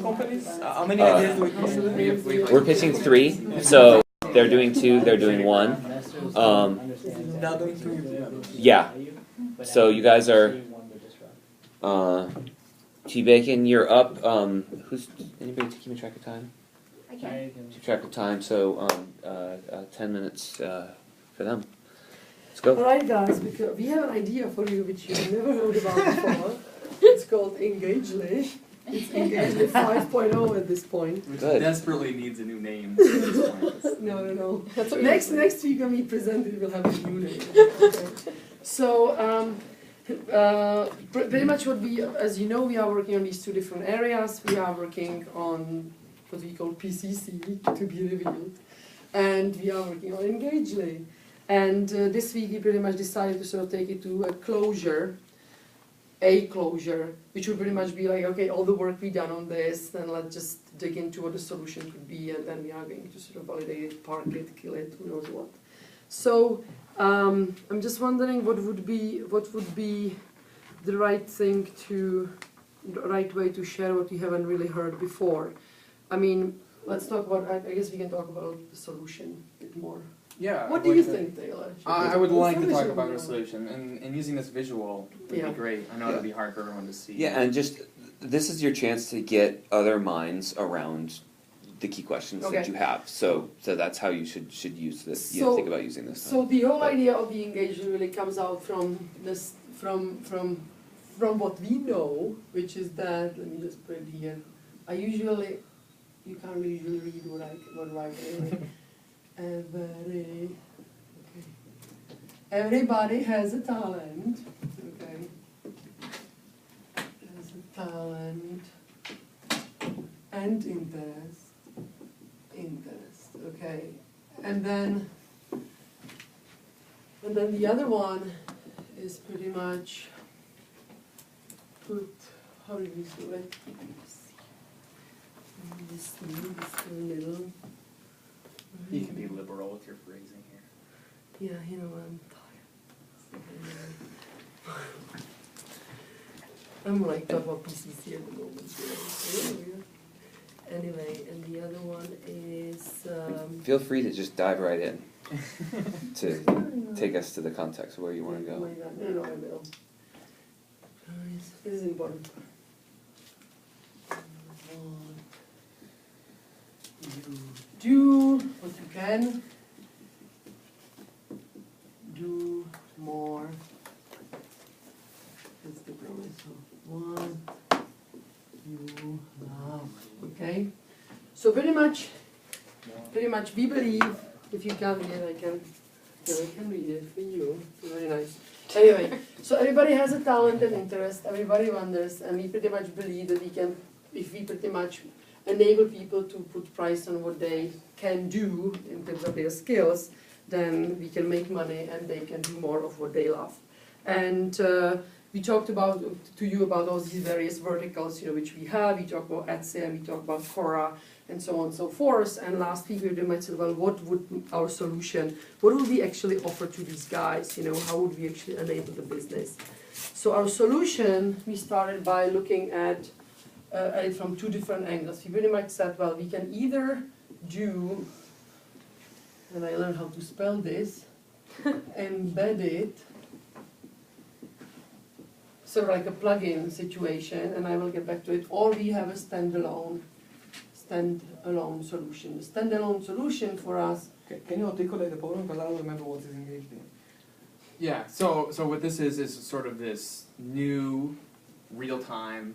companies? How many ideas do we consider? We're pitching 3, so they're doing 2, they're doing 1. They're doing 2. Yeah. So you guys are T-Bacon, you're up. Who's anybody keeping track of time? I can. Keep track of time, so 10 minutes for them. Let's go. Alright guys, because we have an idea for you which you've never heard about before. It's called Engagely. It's Engagely 5.0 at this point. Which Good. desperately needs a new name. No. Next week when we present it, we'll have a new name. Okay. So, pretty much what we, as you know, we are working on these 2 different areas. We are working on what we call PCC, to be revealed, and we are working on Engagely. And this week we pretty much decided to sort of take it to a closure, which would pretty much be like, okay, all the work we done on this, then let's just dig into what the solution could be, and then we are going to sort of validate it, park it, kill it, who knows what. So I'm just wondering what would be the right way to share what we haven't really heard before. I mean, let's talk about. I guess we can talk about the solution a bit more. Yeah. What do you think, Taylor? I would like to talk about a solution, and using this visual would be great. I know Yeah. it'd be hard for everyone to see. Yeah, and just this is your chance to get other minds around the key questions that you have. So that's how you should use this. Think about using this. So the whole idea of the engagement really comes out from this from what we know, which is that, let me just put it here. You can't usually read what I write. Everybody has a talent. Okay. Has a talent and interest. Okay. And then the other one is pretty much how do we do it? This little. You can be liberal with your phrasing here. Yeah, you know, I'm tired. I'm like talking about PCC at the moment. Anyway, and the other one is. Feel free to just dive right in to take us to the context of where you want to go. No, I will. This is important. Do what you can. Do more. That's the promise. One, you love. Okay. So pretty much we believe. If you can't read it, I can read it for you. Very nice. Anyway, so everybody has a talent and interest. Everybody wonders, and we pretty much believe that we can, if we pretty much enable people to put price on what they can do in terms of their skills, then we can make money and they can do more of what they love. And we talked to you about all these various verticals, which we have. We talked about Etsy, and we talked about Quora, and so on and so forth. And last week we pretty much said, well, what would our solution, what would we actually offer to these guys? How would we actually enable the business? So our solution, we started by looking at it from 2 different angles. We pretty much said, well, we can either do, and I learned how to spell this, embed it, sort of like a plug-in situation, and I will get back to it, or we have a standalone solution. The standalone solution for us. Okay. Can you articulate the problem, because I don't remember what is engaged in? Yeah, so what this is sort of this new real-time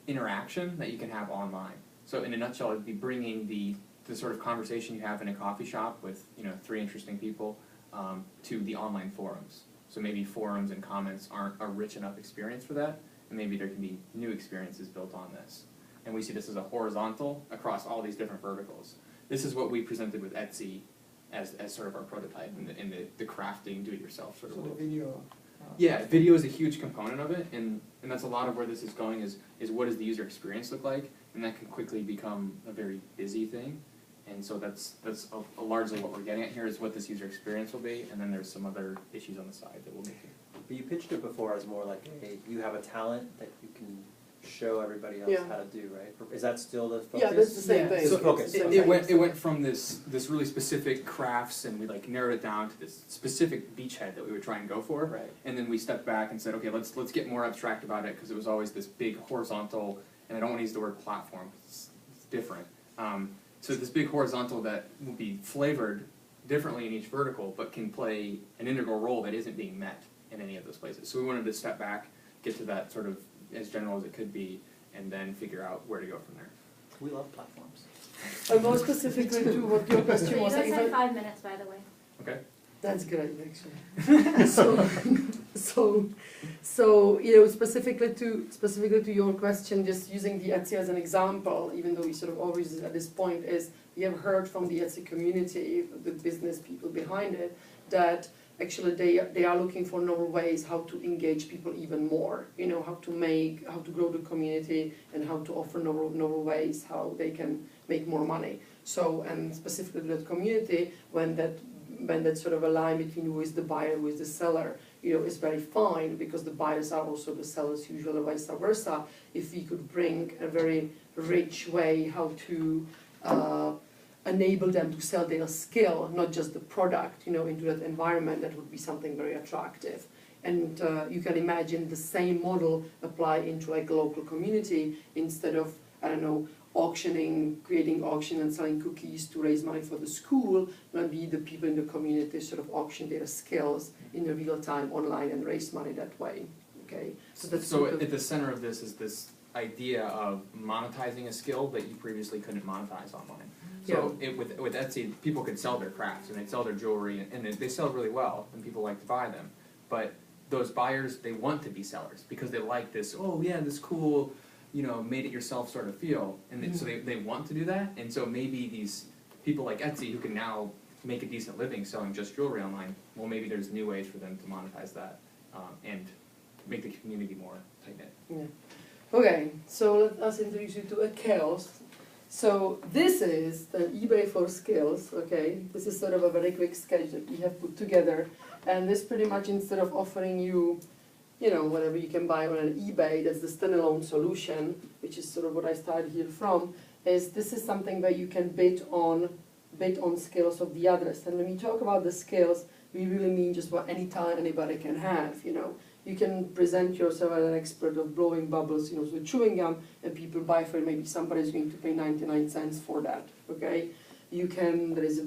interaction that you can have online. So in a nutshell, it'd be bringing the sort of conversation you have in a coffee shop with 3 interesting people to the online forums. So maybe forums and comments aren't a rich enough experience for that, and maybe there can be new experiences built on this. And we see this as a horizontal across all these different verticals. This is what we presented with Etsy as sort of our prototype in the crafting, do-it-yourself sort of world. The video. Yeah, video is a huge component of it, and that's a lot of where this is going is what does the user experience look like, and that can quickly become a very busy thing. And so that's largely what we're getting at here is what this user experience will be, and then there's some other issues on the side that we'll make here. But you pitched it before as more like you have a talent that you can show everybody else Yeah. how to do, right? Is that still the focus? Yeah, that's the same Yeah, thing. so Okay. it went from this really specific crafts, and we like narrowed it down to this specific beachhead that we would try and go for. Right. And then we stepped back and said, okay, let's get more abstract about it, because it was always this big horizontal, and I don't want to use the word platform, it's different. So this big horizontal that will be flavored differently in each vertical, but can play an integral role that isn't being met in any of those places. So we wanted to step back, get to that sort of as general as it could be, and then figure out where to go from there. We love platforms. And more specifically to what your So question you was. guys if had I- 5 minutes, by the way. Okay? That's good, actually. So specifically to your question, just using the Etsy as an example, even though we sort of always at this point is we have heard from the Etsy community, the business people behind it, that actually they are looking for novel ways how to engage people even more. How to grow the community and how to offer novel ways how they can make more money. So, and specifically that community, when that sort of a line between who is the buyer, who is the seller, is very fine, because the buyers are also the sellers, usually vice versa. If we could bring a very rich way how to enable them to sell their skill, not just the product, into that environment, that would be something very attractive. And you can imagine the same model apply into like a local community, instead of, I don't know, creating auction and selling cookies to raise money for the school. Maybe the people in the community sort of auction their skills in the real time online and raise money that way. Okay, So at the center of this is this idea of monetizing a skill that you previously couldn't monetize online. So with Etsy, people could sell their crafts, and they'd sell their jewelry, and they sell really well, and people like to buy them. But those buyers, they want to be sellers, because they like this, oh yeah, this cool, made it yourself sort of feel. And so they want to do that, and so maybe these people like Etsy, who can now make a decent living selling just jewelry online, well, maybe there's new ways for them to monetize that, and make the community more tight-knit. Yeah. Okay, so let us introduce you to a chaos. So this is the eBay for skills, okay? This is sort of a very quick sketch that we have put together. And this pretty much, instead of offering you, whatever you can buy on an eBay, that's the standalone solution, which is sort of what I started here from, this is something where you can bid on skills of the others. And when we talk about the skills, we really mean just what any talent anybody can have, You can present yourself as an expert of blowing bubbles, with chewing gum, and people buy for it. Maybe somebody's going to pay 99 cents for that, okay? There is a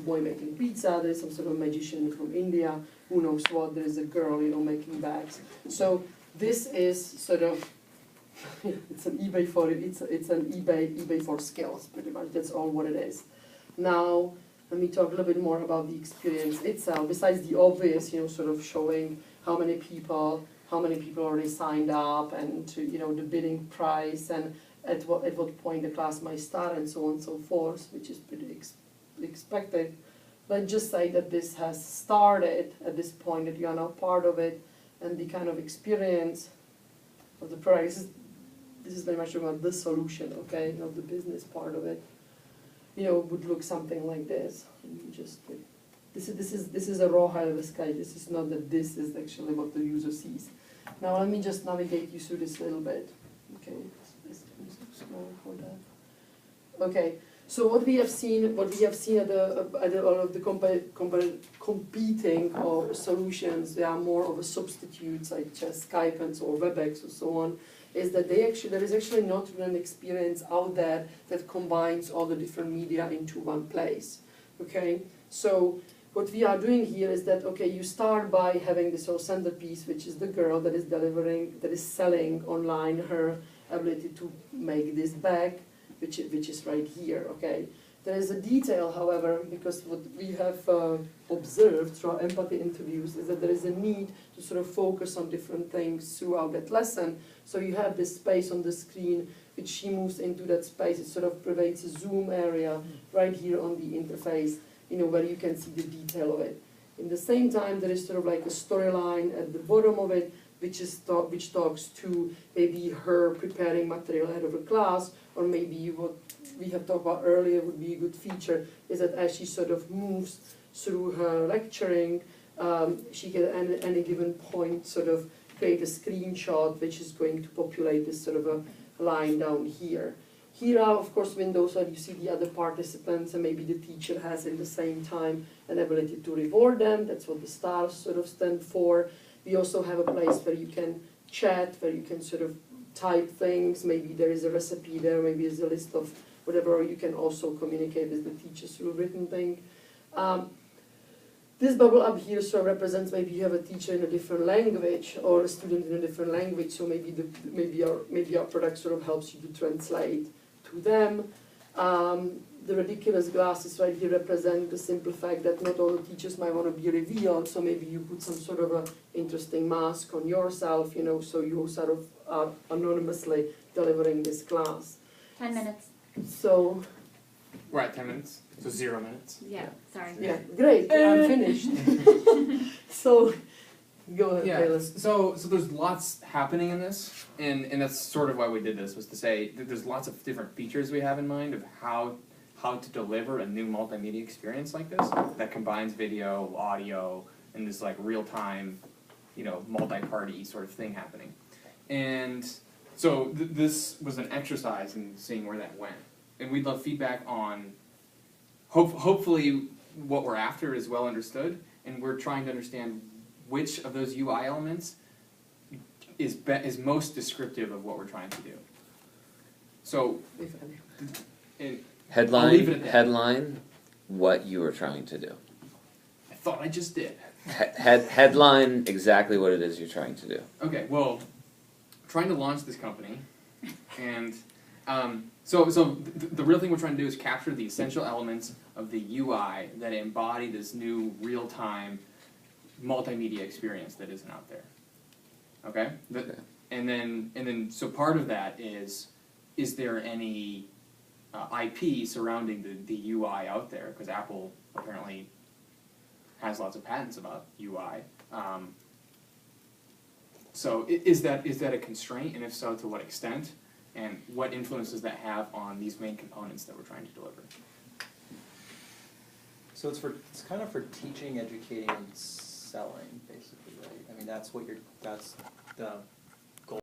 boy making pizza, there is some sort of magician from India, who knows what, there is a girl, making bags. So this is sort of, it's an eBay for skills, pretty much, that's all what it is. Now, let me talk a little bit more about the experience itself, besides the obvious, sort of showing how many people already signed up, and the bidding price, and at what point the class might start, and so on and so forth, which is pretty expected. Let's just say that this has started at this point, that you are now part of it, and the kind of experience of the product. This is very much about the solution, okay, not the business part of it. Would look something like this. This is a raw high-level sketch. This is not that this is actually what the user sees. Now let me just navigate you through this a little bit. Okay, let's small for that. Okay, so what we have seen at all of the competing or solutions, they are more of a substitutes, like just Skype and or WebEx or so on, is that there is actually not an experience out there that combines all the different media into one place. Okay, so what we are doing here is that, okay, you start by having this whole centerpiece, which is the girl that is selling online her ability to make this bag, which is right here, okay. There is a detail, however, because what we have observed through our empathy interviews is that there is a need to sort of focus on different things throughout that lesson. So you have this space on the screen, which she moves into that space. It sort of provides a zoom area right here on the interface, where you can see the detail of it. In the same time, there is sort of like a storyline at the bottom of it, which talks to maybe her preparing material ahead of a class, or maybe what we have talked about earlier would be a good feature, is that as she sort of moves through her lecturing, she can at any given point sort of create a screenshot which is going to populate this sort of a line down here. Here are, of course, windows where you see the other participants, and maybe the teacher has in the same time an ability to reward them. That's what the stars sort of stand for. We also have a place where you can chat, where you can sort of type things. Maybe there is a recipe there, maybe there's a list of whatever. You can also communicate with the teacher through written thing. This bubble up here so represents maybe you have a teacher in a different language or a student in a different language. So maybe our product sort of helps you to translate to them. The ridiculous glasses right here represent the simple fact that not all the teachers might want to be revealed, so maybe you put some sort of a interesting mask on yourself, you know, so you sort of are anonymously delivering this class. 10 minutes. So, We're at 10 minutes, so 0 minutes. Yeah, sorry. yeah, great, I'm finished. So, go ahead, Yeah, Bayless. so there's lots happening in this, and that's sort of why we did this, was to say that there's lots of different features we have in mind of how to deliver a new multimedia experience like this that combines video, audio, and this like real-time, you know, multi-party sort of thing happening. And so this was an exercise in seeing where that went. And we'd love feedback on, hopefully what we're after is well understood, and we're trying to understand which of those UI elements is most descriptive of what we're trying to do. So, I'll leave it at that. Headline, what you were trying to do. I thought I just did. Headline, exactly what it is you're trying to do. Okay, well, trying to launch this company, and so the real thing we're trying to do is capture the essential elements of the UI that embody this new real-time multimedia experience that isn't out there. Okay? Okay. And then so part of that is there any IP surrounding the UI out there? Because Apple apparently has lots of patents about UI. So is that a constraint, and if so, to what extent? And what influence does that have on these main components that we're trying to deliver? So it's kind of for teaching, educating, and selling, basically, right? I mean, that's the